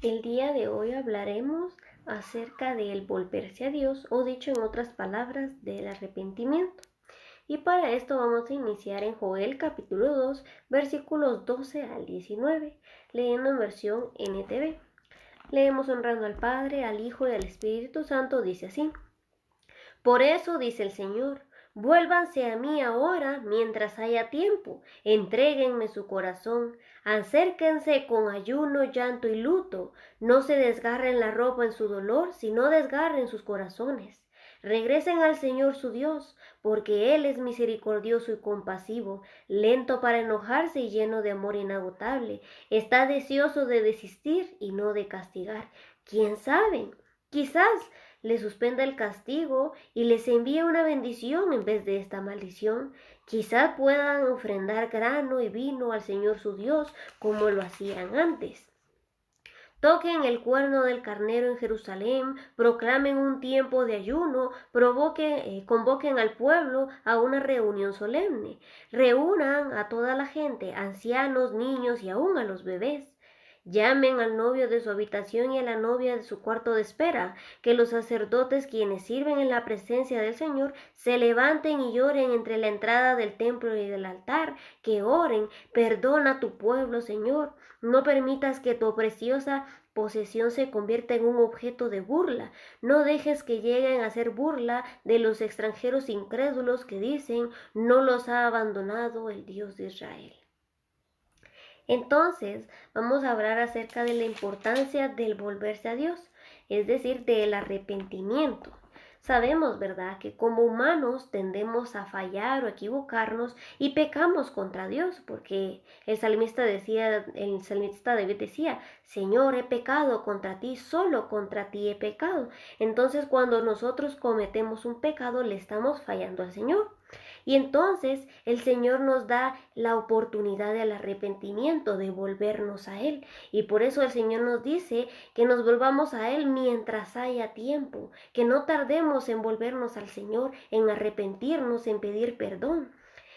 El día de hoy hablaremos acerca del volverse a Dios o dicho en otras palabras del arrepentimiento. Y para esto vamos a iniciar en Joel capítulo 2 versículos 12 al 19, leyendo en versión NTV. Leemos honrando al Padre, al Hijo y al Espíritu Santo, dice así. Por eso dice el Señor, vuélvanse a mí ahora mientras haya tiempo, entréguenme su corazón, acérquense con ayuno, llanto y luto, no se desgarren la ropa en su dolor, sino desgarren sus corazones. Regresen al Señor su Dios, porque Él es misericordioso y compasivo, lento para enojarse y lleno de amor inagotable. Está deseoso de desistir y no de castigar. ¿Quién sabe? Quizás les suspenda el castigo y les envíe una bendición en vez de esta maldición. Quizás puedan ofrendar grano y vino al Señor su Dios como lo hacían antes. Toquen el cuerno del carnero en Jerusalén, proclamen un tiempo de ayuno, convoquen al pueblo a una reunión solemne. Reúnan a toda la gente, ancianos, niños y aún a los bebés. Llamen al novio de su habitación y a la novia de su cuarto de espera, que los sacerdotes quienes sirven en la presencia del Señor se levanten y lloren entre la entrada del templo y del altar, que oren, perdona a tu pueblo, Señor, no permitas que tu preciosa posesión se convierta en un objeto de burla, no dejes que lleguen a hacer burla de los extranjeros incrédulos que dicen, no los ha abandonado el Dios de Israel. Entonces, vamos a hablar acerca de la importancia del volverse a Dios, es decir, del arrepentimiento. Sabemos, ¿verdad?, que como humanos tendemos a fallar o equivocarnos y pecamos contra Dios, porque el salmista David decía, Señor, he pecado contra ti, solo contra ti he pecado. Entonces, cuando nosotros cometemos un pecado, le estamos fallando al Señor. Y entonces el Señor nos da la oportunidad del arrepentimiento, de volvernos a Él. Y por eso el Señor nos dice que nos volvamos a Él mientras haya tiempo, que no tardemos en volvernos al Señor, en arrepentirnos, en pedir perdón.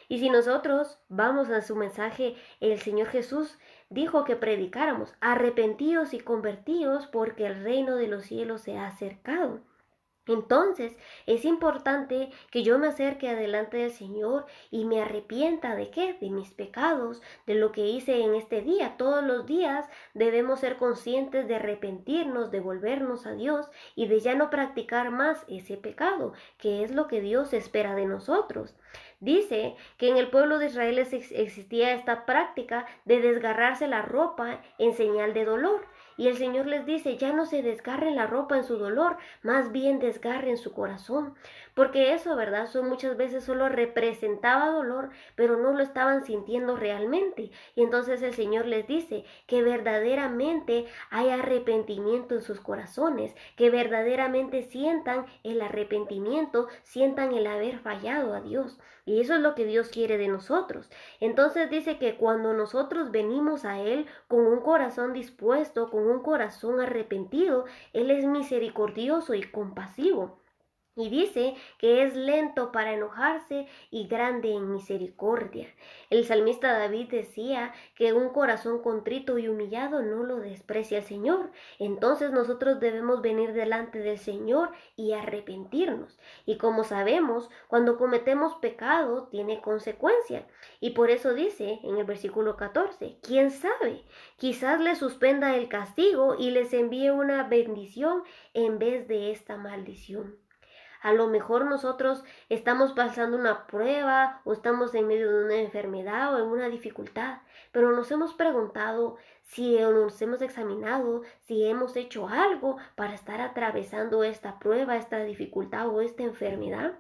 Y si nosotros vamos a su mensaje, el Señor Jesús dijo que predicáramos, arrepentíos y convertíos porque el reino de los cielos se ha acercado. Entonces es importante que yo me acerque adelante del Señor y me arrepienta de qué, de mis pecados, de lo que hice en este día. Todos los días debemos ser conscientes de arrepentirnos, de volvernos a Dios y de ya no practicar más ese pecado, que es lo que Dios espera de nosotros. Dice que en el pueblo de Israel existía esta práctica de desgarrarse la ropa en señal de dolor. Y el Señor les dice, ya no se desgarren la ropa en su dolor, más bien desgarren su corazón. Porque eso, ¿verdad? Muchas veces solo representaba dolor, pero no lo estaban sintiendo realmente. Y entonces el Señor les dice que verdaderamente hay arrepentimiento en sus corazones, que verdaderamente sientan el arrepentimiento, sientan el haber fallado a Dios. Y eso es lo que Dios quiere de nosotros. Entonces dice que cuando nosotros venimos a Él con un corazón dispuesto, con un corazón arrepentido, Él es misericordioso y compasivo. Y dice que es lento para enojarse y grande en misericordia. El salmista David decía que un corazón contrito y humillado no lo desprecia el Señor. Entonces nosotros debemos venir delante del Señor y arrepentirnos. Y como sabemos, cuando cometemos pecado tiene consecuencia. Y por eso dice en el versículo 14, ¿quién sabe? Quizás les suspenda el castigo y les envíe una bendición en vez de esta maldición. A lo mejor nosotros estamos pasando una prueba o estamos en medio de una enfermedad o en una dificultad, pero nos hemos preguntado si nos hemos examinado, si hemos hecho algo para estar atravesando esta prueba, esta dificultad o esta enfermedad.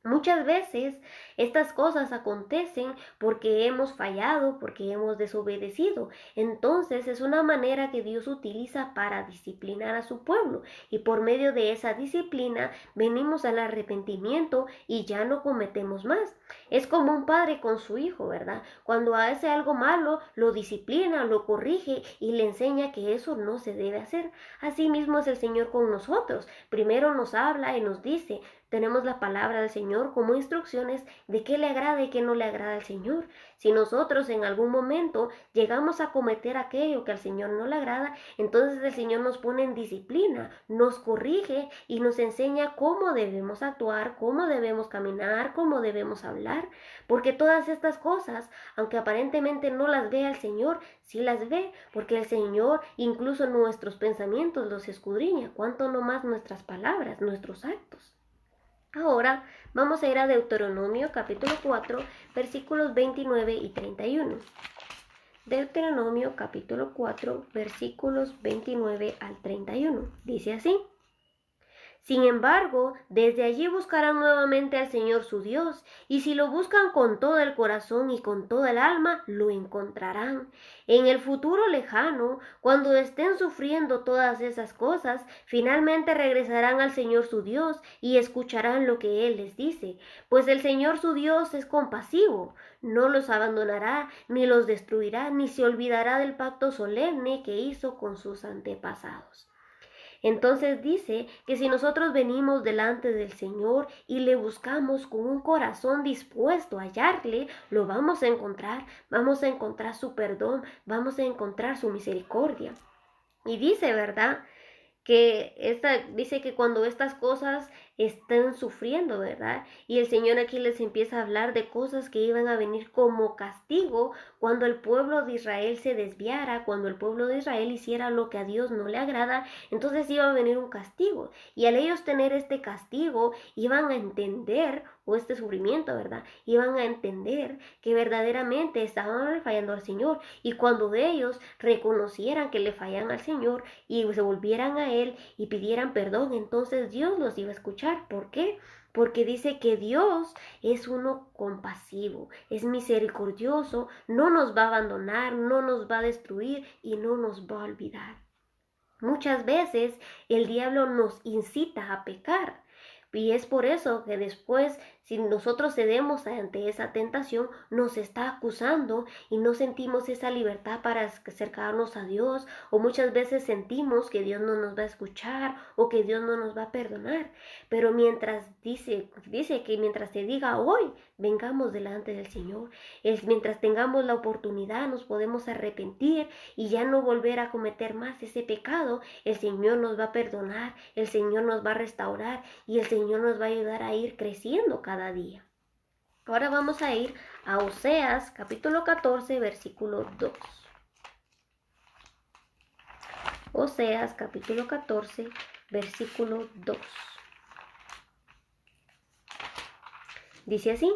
Muchas veces estas cosas acontecen porque hemos fallado, porque hemos desobedecido. Entonces es una manera que Dios utiliza para disciplinar a su pueblo. Y por medio de esa disciplina venimos al arrepentimiento y ya no cometemos más. Es como un padre con su hijo, ¿verdad? Cuando hace algo malo, lo disciplina, lo corrige y le enseña que eso no se debe hacer. Así mismo es el Señor con nosotros. Primero nos habla y nos dice, tenemos la palabra del Señor como instrucciones de qué le agrada y qué no le agrada al Señor. Si nosotros en algún momento llegamos a cometer aquello que al Señor no le agrada, entonces el Señor nos pone en disciplina, nos corrige y nos enseña cómo debemos actuar, cómo debemos caminar, cómo debemos hablar, porque todas estas cosas, aunque aparentemente no las vea el Señor, sí las ve, porque el Señor incluso nuestros pensamientos los escudriña, cuanto no más nuestras palabras, nuestros actos. Ahora vamos a ir a Deuteronomio capítulo 4, versículos 29 y 31. Deuteronomio capítulo 4, versículos 29 al 31. Dice así: Sin embargo, desde allí buscarán nuevamente al Señor su Dios, y si lo buscan con todo el corazón y con toda el alma, lo encontrarán. En el futuro lejano, cuando estén sufriendo todas esas cosas, finalmente regresarán al Señor su Dios y escucharán lo que Él les dice, pues el Señor su Dios es compasivo, no los abandonará, ni los destruirá, ni se olvidará del pacto solemne que hizo con sus antepasados. Entonces dice que si nosotros venimos delante del Señor y le buscamos con un corazón dispuesto a hallarle, lo vamos a encontrar su perdón, vamos a encontrar su misericordia. Y dice, ¿verdad?, dice que cuando estas cosas están sufriendo, ¿verdad? Y el Señor aquí les empieza a hablar de cosas que iban a venir como castigo cuando el pueblo de Israel se desviara, cuando el pueblo de Israel hiciera lo que a Dios no le agrada, entonces iba a venir un castigo. Y al ellos tener este castigo, iban a entender, o este sufrimiento, ¿verdad? Iban a entender que verdaderamente estaban fallando al Señor. Y cuando ellos reconocieran que le fallan al Señor y se volvieran a Él y pidieran perdón, entonces Dios los iba a escuchar. ¿Por qué? Porque dice que Dios es uno compasivo, es misericordioso, no nos va a abandonar, no nos va a destruir y no nos va a olvidar. Muchas veces el diablo nos incita a pecar. Y es por eso que después, si nosotros cedemos ante esa tentación, nos está acusando y no sentimos esa libertad para acercarnos a Dios, o muchas veces sentimos que Dios no nos va a escuchar o que Dios no nos va a perdonar. Pero mientras dice que mientras se diga hoy, vengamos delante del Señor, mientras tengamos la oportunidad nos podemos arrepentir y ya no volver a cometer más ese pecado, el Señor nos va a perdonar, el Señor nos va a restaurar y el Señor nos va a ayudar a ir creciendo cada día. Ahora vamos a ir a Oseas capítulo 14 versículo 2. Oseas capítulo 14 versículo 2. Dice así: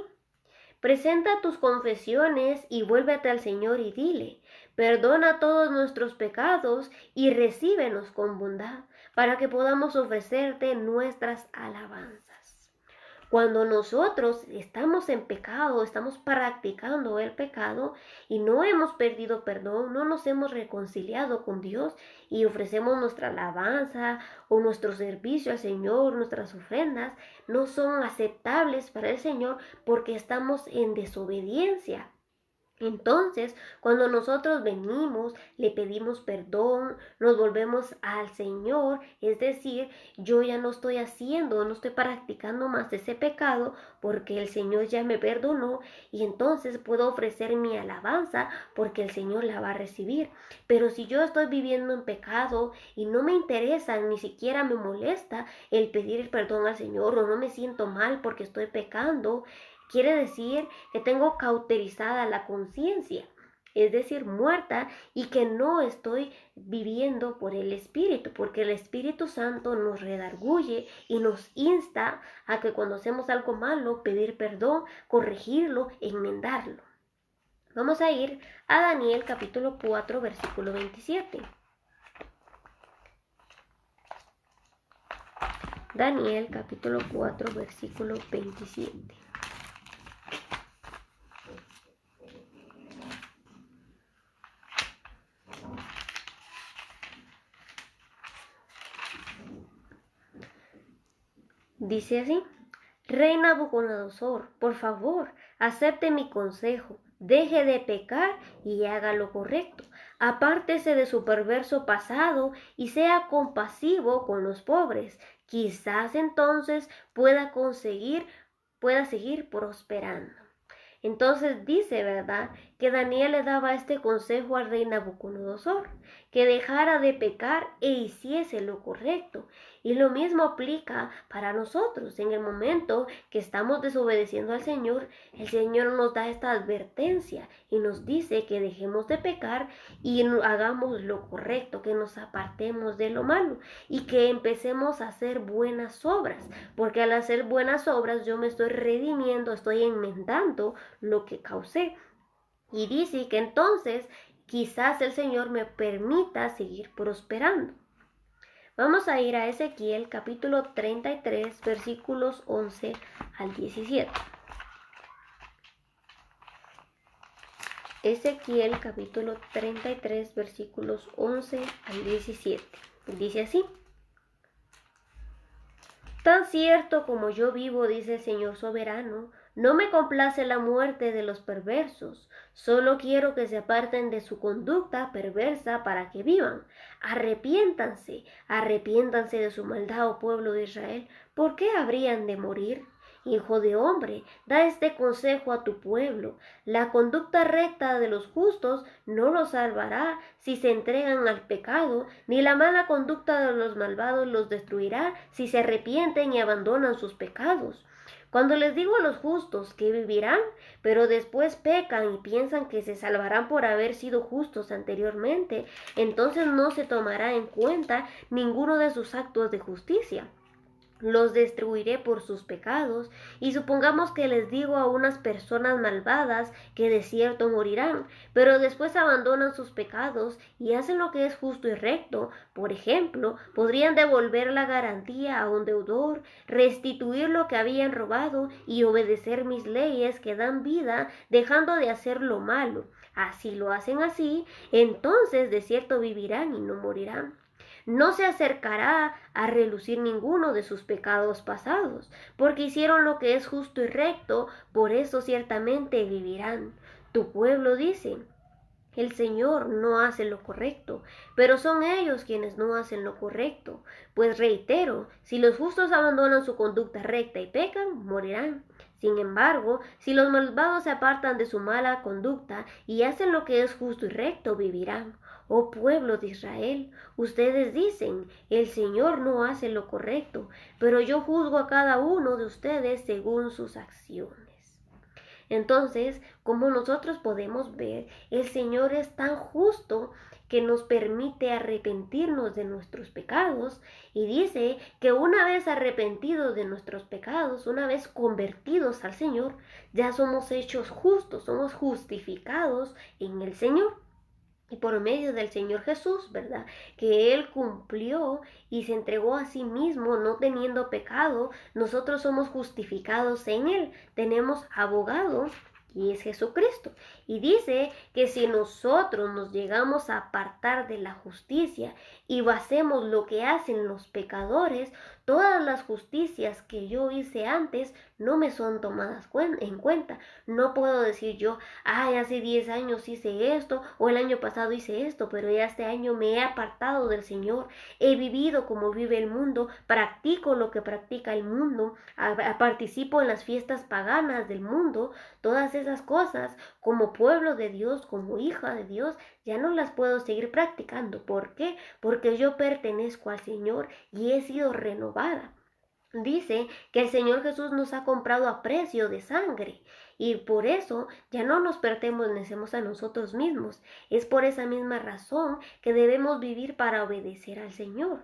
Presenta tus confesiones y vuélvete al Señor y dile: Perdona todos nuestros pecados y recíbenos con bondad, para que podamos ofrecerte nuestras alabanzas. Cuando nosotros estamos en pecado, estamos practicando el pecado y no hemos perdido perdón, no nos hemos reconciliado con Dios y ofrecemos nuestra alabanza o nuestro servicio al Señor, nuestras ofrendas, no son aceptables para el Señor porque estamos en desobediencia. Entonces, cuando nosotros venimos, le pedimos perdón, nos volvemos al Señor, es decir, yo ya no estoy practicando más ese pecado porque el Señor ya me perdonó y entonces puedo ofrecer mi alabanza porque el Señor la va a recibir. Pero si yo estoy viviendo en pecado y no me interesa, ni siquiera me molesta el pedir perdón al Señor o no me siento mal porque estoy pecando, quiere decir que tengo cauterizada la conciencia, es decir, muerta, y que no estoy viviendo por el Espíritu, porque el Espíritu Santo nos redarguye y nos insta a que cuando hacemos algo malo, pedir perdón, corregirlo, enmendarlo. Vamos a ir a Daniel capítulo 4, versículo 27. Daniel capítulo 4, versículo 27. Dice así: Rey Nabucodonosor, por favor, acepte mi consejo, deje de pecar y haga lo correcto. Apártese de su perverso pasado y sea compasivo con los pobres. quizás entonces pueda seguir prosperando. Entonces dice, ¿verdad?, que Daniel le daba este consejo al rey Nabucodonosor, que dejara de pecar e hiciese lo correcto. Y lo mismo aplica para nosotros. En el momento que estamos desobedeciendo al Señor, el Señor nos da esta advertencia y nos dice que dejemos de pecar y hagamos lo correcto, que nos apartemos de lo malo y que empecemos a hacer buenas obras, porque al hacer buenas obras yo me estoy redimiendo, estoy enmendando lo que causé. Y dice que entonces quizás el Señor me permita seguir prosperando. Vamos a ir a Ezequiel capítulo 33 versículos 11 al 17. Ezequiel capítulo 33 versículos 11 al 17. Dice así: Tan cierto como yo vivo, dice el Señor soberano, no me complace la muerte de los perversos, solo quiero que se aparten de su conducta perversa para que vivan. Arrepiéntanse, arrepiéntanse de su maldad, oh pueblo de Israel. ¿Por qué habrían de morir? Hijo de hombre, da este consejo a tu pueblo. La conducta recta de los justos no los salvará si se entregan al pecado, ni la mala conducta de los malvados los destruirá si se arrepienten y abandonan sus pecados. Cuando les digo a los justos que vivirán, pero después pecan y piensan que se salvarán por haber sido justos anteriormente, entonces no se tomará en cuenta ninguno de sus actos de justicia. Los destruiré por sus pecados, y supongamos que les digo a unas personas malvadas que de cierto morirán, pero después abandonan sus pecados y hacen lo que es justo y recto. Por ejemplo, podrían devolver la garantía a un deudor, restituir lo que habían robado y obedecer mis leyes que dan vida, dejando de hacer lo malo. Así lo hacen así, entonces de cierto vivirán y no morirán. No se acercará a relucir ninguno de sus pecados pasados, porque hicieron lo que es justo y recto, por eso ciertamente vivirán. Tu pueblo dice: el Señor no hace lo correcto, pero son ellos quienes no hacen lo correcto. Pues reitero, si los justos abandonan su conducta recta y pecan, morirán. Sin embargo, si los malvados se apartan de su mala conducta y hacen lo que es justo y recto, vivirán. Oh pueblo de Israel, ustedes dicen: el Señor no hace lo correcto, pero yo juzgo a cada uno de ustedes según sus acciones. Entonces, como nosotros podemos ver, el Señor es tan justo que nos permite arrepentirnos de nuestros pecados, y dice que una vez arrepentidos de nuestros pecados, una vez convertidos al Señor, ya somos hechos justos, somos justificados en el Señor. Y por medio del Señor Jesús, ¿verdad?, que Él cumplió y se entregó a sí mismo, no teniendo pecado, nosotros somos justificados en Él. Tenemos abogado y es Jesucristo. Y dice que si nosotros nos llegamos a apartar de la justicia y hacemos lo que hacen los pecadores, todas las justicias que yo hice antes no me son tomadas en cuenta. No puedo decir yo: ay, hace 10 años hice esto, o el año pasado hice esto, pero ya este año me he apartado del Señor, he vivido como vive el mundo, practico lo que practica el mundo, participo en las fiestas paganas del mundo. Todas esas cosas, como pueblo de Dios, como hija de Dios, ya no las puedo seguir practicando. ¿Por qué? Porque yo pertenezco al Señor y he sido renovada. Dice que el Señor Jesús nos ha comprado a precio de sangre, y por eso ya no nos pertenecemos a nosotros mismos. Es por esa misma razón que debemos vivir para obedecer al Señor.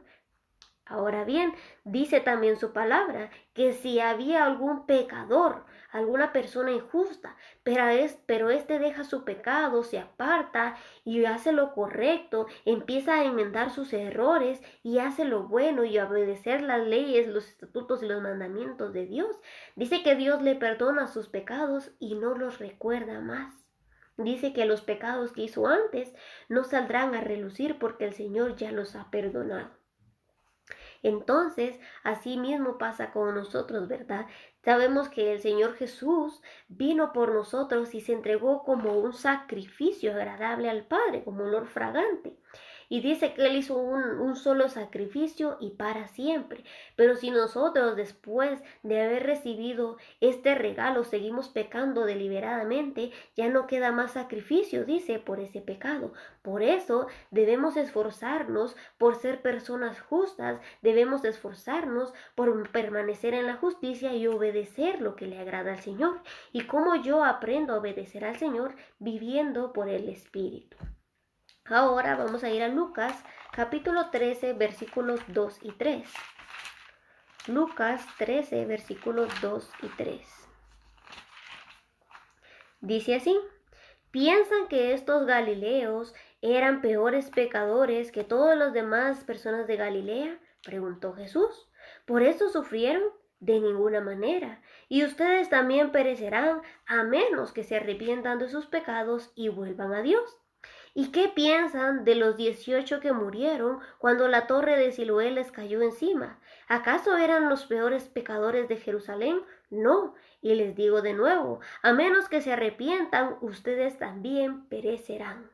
Ahora bien, dice también su palabra que si había algún pecador, alguna persona injusta, pero este deja su pecado, se aparta y hace lo correcto, empieza a enmendar sus errores y hace lo bueno y a obedecer las leyes, los estatutos y los mandamientos de Dios, dice que Dios le perdona sus pecados y no los recuerda más. Dice que los pecados que hizo antes no saldrán a relucir porque el Señor ya los ha perdonado. Entonces, así mismo pasa con nosotros, ¿verdad? Sabemos que el Señor Jesús vino por nosotros y se entregó como un sacrificio agradable al Padre, como olor fragante. y dice que Él hizo un solo sacrificio y para siempre. Pero si nosotros después de haber recibido este regalo seguimos pecando deliberadamente, ya no queda más sacrificio, dice, por ese pecado. Por eso debemos esforzarnos por ser personas justas, debemos esforzarnos por permanecer en la justicia y obedecer lo que le agrada al Señor. ¿Y cómo yo aprendo a obedecer al Señor? Viviendo por el Espíritu. Ahora vamos a ir a Lucas capítulo 13 versículos 2 y 3. Lucas 13 versículos 2 y 3. Dice así: ¿Piensan que estos galileos eran peores pecadores que todas las demás personas de Galilea? Preguntó Jesús. ¿Por eso sufrieron? De ninguna manera. Y ustedes también perecerán a menos que se arrepientan de sus pecados y vuelvan a Dios. ¿Y qué piensan de los 18 que murieron cuando la torre de Siloé les cayó encima? ¿Acaso eran los peores pecadores de Jerusalén? No, y les digo de nuevo, a menos que se arrepientan, ustedes también perecerán.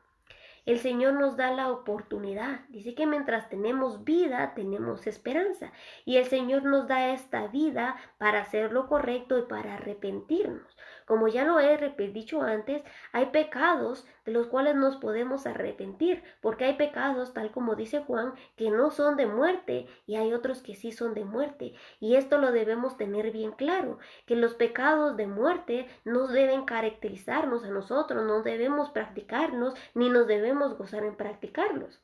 El Señor nos da la oportunidad. Dice que mientras tenemos vida, tenemos esperanza. Y el Señor nos da esta vida para hacer lo correcto y para arrepentirnos. Como ya lo he dicho antes, hay pecados de los cuales nos podemos arrepentir, porque hay pecados, tal como dice Juan, que no son de muerte y hay otros que sí son de muerte. Y esto lo debemos tener bien claro, que los pecados de muerte no deben caracterizarnos a nosotros, no debemos practicarnos, ni nos debemos gozar en practicarlos.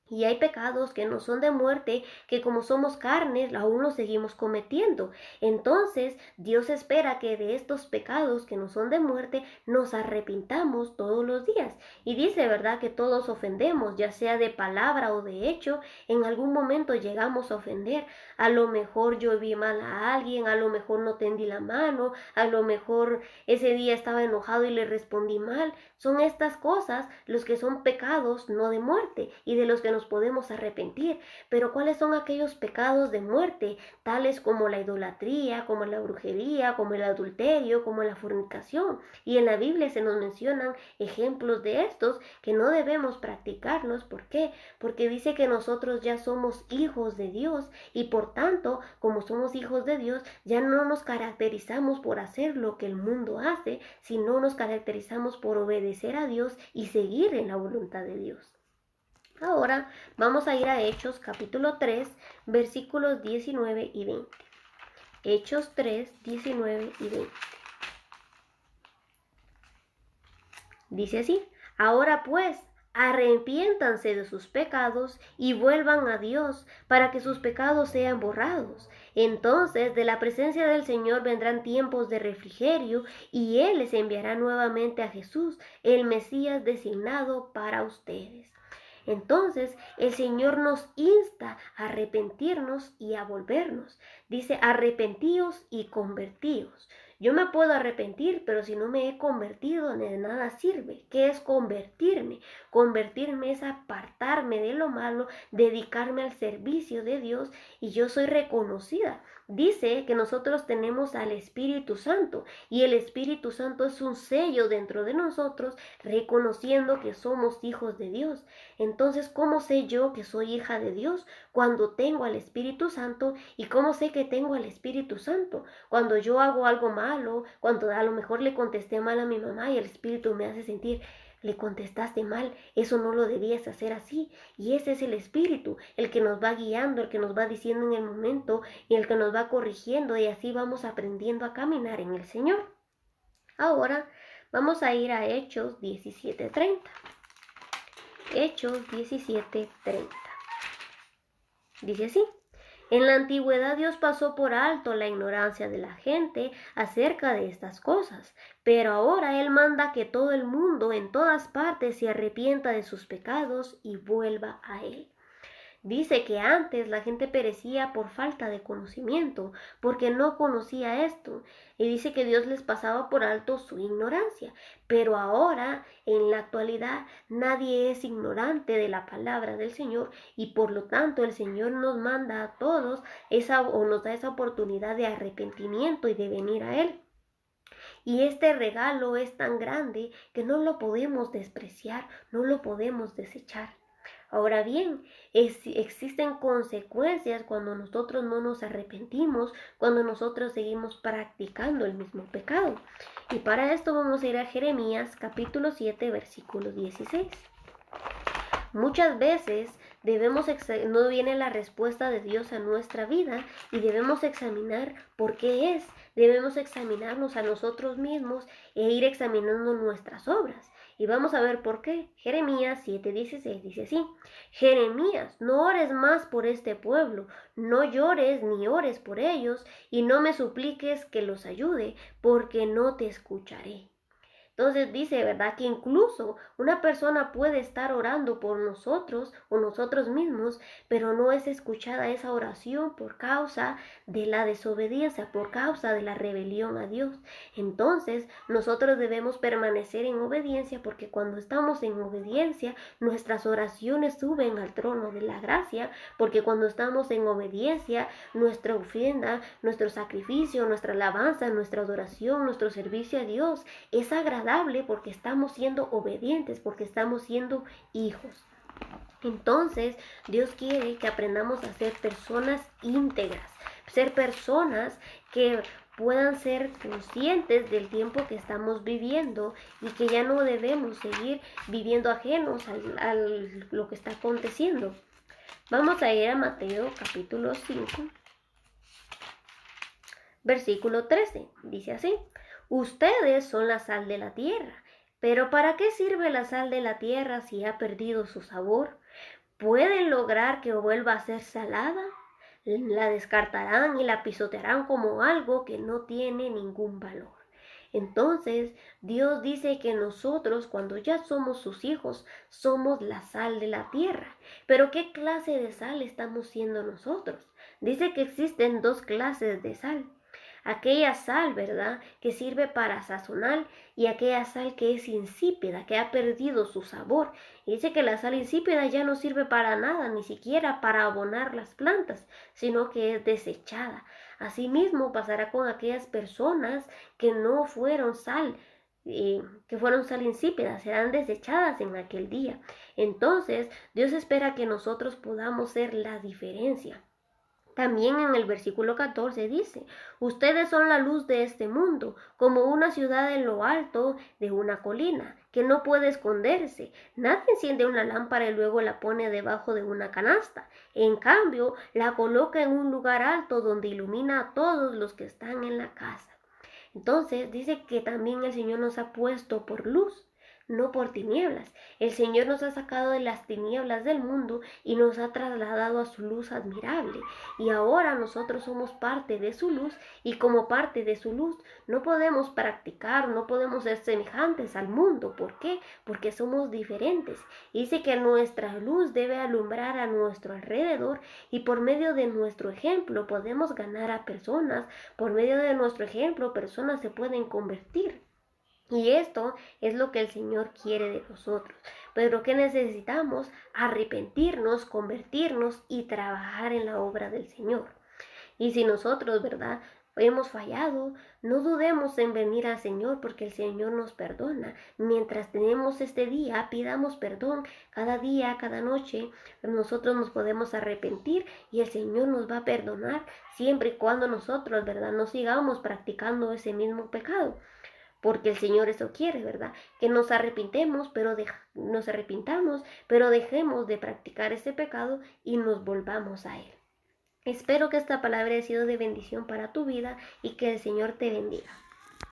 Y hay pecados que no son de muerte, que como somos carnes, aún los seguimos cometiendo. Entonces, Dios espera que de estos pecados que no son de muerte, nos arrepintamos todos los días. Y dice, ¿verdad?, que todos ofendemos, ya sea de palabra o de hecho, en algún momento llegamos a ofender. A lo mejor yo vi mal a alguien, a lo mejor no tendí la mano, a lo mejor ese día estaba enojado y le respondí mal. Son estas cosas los que son pecados no de muerte y de los que nos podemos arrepentir. Pero ¿cuáles son aquellos pecados de muerte? Tales como la idolatría, como la brujería, como el adulterio, como la fornicación. Y en la Biblia se nos mencionan ejemplos de estos que no debemos practicarlos. ¿Por qué? Porque dice que nosotros ya somos hijos de Dios y por tanto, como somos hijos de Dios, ya no nos caracterizamos por hacer lo que el mundo hace, sino nos caracterizamos por obedecer a Dios y seguir en la voluntad de Dios. Ahora vamos a ir a Hechos capítulo 3, versículos 19 y 20. Hechos 3, 19 y 20. Dice así: Ahora pues, arrepiéntanse de sus pecados y vuelvan a Dios para que sus pecados sean borrados. Entonces de la presencia del Señor vendrán tiempos de refrigerio y Él les enviará nuevamente a Jesús, el Mesías designado para ustedes. Entonces el Señor nos insta a arrepentirnos y a volvernos. Dice, arrepentíos y convertíos. Yo me puedo arrepentir, pero si no me he convertido, de nada sirve. ¿Qué es convertirme? Convertirme es apartarme de lo malo, dedicarme al servicio de Dios y yo soy reconocida. Dice que nosotros tenemos al Espíritu Santo y el Espíritu Santo es un sello dentro de nosotros reconociendo que somos hijos de Dios. Entonces, ¿cómo sé yo que soy hija de Dios? Cuando tengo al Espíritu Santo. ¿Y cómo sé que tengo al Espíritu Santo? Cuando yo hago algo malo, cuando a lo mejor le contesté mal a mi mamá y el Espíritu me hace sentir, le contestaste mal, eso no lo debías hacer así. Y ese es el Espíritu, el que nos va guiando, el que nos va diciendo en el momento y el que nos va corrigiendo y así vamos aprendiendo a caminar en el Señor. Ahora vamos a ir a Hechos 17:30. Hechos 17:30. Dice así: En la antigüedad Dios pasó por alto la ignorancia de la gente acerca de estas cosas, pero ahora Él manda que todo el mundo en todas partes se arrepienta de sus pecados y vuelva a Él. Dice que antes la gente perecía por falta de conocimiento, porque no conocía esto. Y dice que Dios les pasaba por alto su ignorancia. Pero ahora, en la actualidad, nadie es ignorante de la palabra del Señor y por lo tanto el Señor nos manda a todos nos da esa oportunidad de arrepentimiento y de venir a Él. Y este regalo es tan grande que no lo podemos despreciar, no lo podemos desechar. Ahora bien, existen consecuencias cuando nosotros no nos arrepentimos, cuando nosotros seguimos practicando el mismo pecado. Y para esto vamos a ir a Jeremías capítulo 7, versículo 16. Muchas veces no viene la respuesta de Dios a nuestra vida y debemos examinar por qué es. Debemos examinarnos a nosotros mismos e ir examinando nuestras obras. Y vamos a ver por qué. Jeremías 7:16 dice así: Jeremías, no ores más por este pueblo, no llores ni ores por ellos, y no me supliques que los ayude, porque no te escucharé. Entonces dice, ¿verdad? Que incluso una persona puede estar orando por nosotros o nosotros mismos, pero no es escuchada esa oración por causa de la desobediencia, por causa de la rebelión a Dios. Entonces nosotros debemos permanecer en obediencia, porque cuando estamos en obediencia, nuestras oraciones suben al trono de la gracia, porque cuando estamos en obediencia, nuestra ofrenda, nuestro sacrificio, nuestra alabanza, nuestra adoración, nuestro servicio a Dios es agradable porque estamos siendo obedientes, porque estamos siendo hijos. Entonces, Dios quiere que aprendamos a ser personas íntegras, ser personas que puedan ser conscientes del tiempo que estamos viviendo y que ya no debemos seguir viviendo ajenos a lo que está aconteciendo. Vamos a ir a Mateo capítulo 5, versículo 13. Dice así: Ustedes son la sal de la tierra, pero ¿para qué sirve la sal de la tierra si ha perdido su sabor? ¿Pueden lograr que vuelva a ser salada? La descartarán y la pisotearán como algo que no tiene ningún valor. Entonces, Dios dice que nosotros, cuando ya somos sus hijos, somos la sal de la tierra. Pero ¿qué clase de sal estamos siendo nosotros? Dice que existen dos clases de sal. Aquella sal, ¿verdad?, que sirve para sazonar, y aquella sal que es insípida, que ha perdido su sabor. Y dice que la sal insípida ya no sirve para nada, ni siquiera para abonar las plantas, sino que es desechada. Asimismo pasará con aquellas personas que no fueron sal, que fueron sal insípida, serán desechadas en aquel día. Entonces, Dios espera que nosotros podamos ser la diferencia. También en el versículo 14 dice: Ustedes son la luz de este mundo, como una ciudad en lo alto de una colina, que no puede esconderse. Nadie enciende una lámpara y luego la pone debajo de una canasta. En cambio, la coloca en un lugar alto donde ilumina a todos los que están en la casa. Entonces dice que también el Señor nos ha puesto por luz, no por tinieblas. El Señor nos ha sacado de las tinieblas del mundo y nos ha trasladado a su luz admirable. Y ahora nosotros somos parte de su luz, y como parte de su luz no podemos practicar, no podemos ser semejantes al mundo. ¿Por qué? Porque somos diferentes. Dice que nuestra luz debe alumbrar a nuestro alrededor, y por medio de nuestro ejemplo podemos ganar a personas. Por medio de nuestro ejemplo, personas se pueden convertir. Y esto es lo que el Señor quiere de nosotros. Pero ¿qué necesitamos? Arrepentirnos, convertirnos y trabajar en la obra del Señor. Y si nosotros, ¿verdad?, hemos fallado, no dudemos en venir al Señor, porque el Señor nos perdona. Mientras tenemos este día, pidamos perdón cada día, cada noche. Nosotros nos podemos arrepentir y el Señor nos va a perdonar, siempre y cuando nosotros, ¿verdad?, no sigamos practicando ese mismo pecado. Porque el Señor eso quiere, ¿verdad? Que nos arrepintamos, pero dejemos de practicar ese pecado y nos volvamos a Él. Espero que esta palabra haya sido de bendición para tu vida y que el Señor te bendiga.